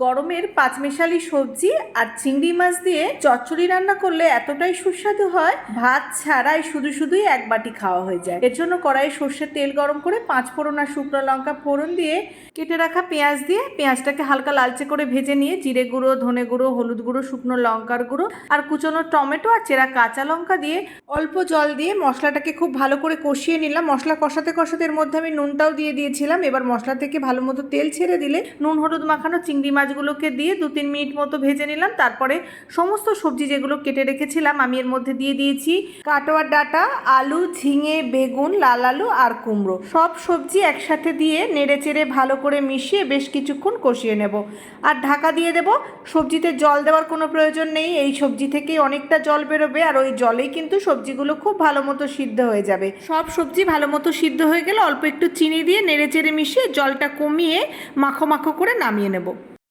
গরমের পাঁচমেশালি সবজি আর চিংড়ি মাছ দিয়ে চচ্চড়ি রান্না করলে এতটাই সুস্বাদু হয়, ভাত ছাড়াই শুধুই এক বাটি খাওয়া হয়ে যায়। এর জন্য কড়াইয়ে সর্ষের তেল গরম করে 5 ফোড়ন আর শুকনো লঙ্কা ফোড়ন দিয়ে কেটে রাখা পেঁয়াজ দিয়ে পেঁয়াজটাকে হালকা লালচে করে ভেজে নিয়ে জিরে গুঁড়ো, ধনে গুঁড়ো, হলুদ গুঁড়ো, শুকনো লঙ্কার গুঁড়ো আর কুচনো টমেটো আর চেরা কাঁচা লঙ্কা দিয়ে অল্প জল দিয়ে মশলাটাকে খুব ভালো করে কষিয়ে নিলাম। মশলা কষাতে কষাতে এর মধ্যে আমি নুনটাও দিয়ে দিয়েছিলাম। এবার মশলা থেকে ভালো মতো তেল ছেড়ে দিলে নুন হলুদ মাখানো চিংড়ি মাছগুলোকে দিয়ে 2-3 মিনিট মতো ভেজে নিলাম। তারপরে সমস্ত সবজি যেগুলো কেটে রেখেছিলাম আমি এর মধ্যে দিয়ে দিয়েছি। কাটোয়ার ডাঁটা, আলু, ঝিঙে, বেগুন, লাল আলু আর কুমড়ো, সব সবজি একসাথে দিয়ে নেড়ে চেড়ে ভালো করে মিশিয়ে বেশ কিছুক্ষণ কষিয়ে নেব আর ঢাকা দিয়ে দেব। সবজিতে জল দেওয়ার কোনো প্রয়োজন নেই, এই সবজি থেকেই অনেকটা জল বেরোবে আর ওই জলেই কিন্তু সবজিগুলো খুব ভালো মতো সিদ্ধ হয়ে যাবে। সব সবজি ভালো মতো সিদ্ধ হয়ে গেলে অল্প একটু চিনি দিয়ে নেড়ে চেড়ে মিশিয়ে জলটা কমিয়ে মাখো মাখো করে নামিয়ে নেব।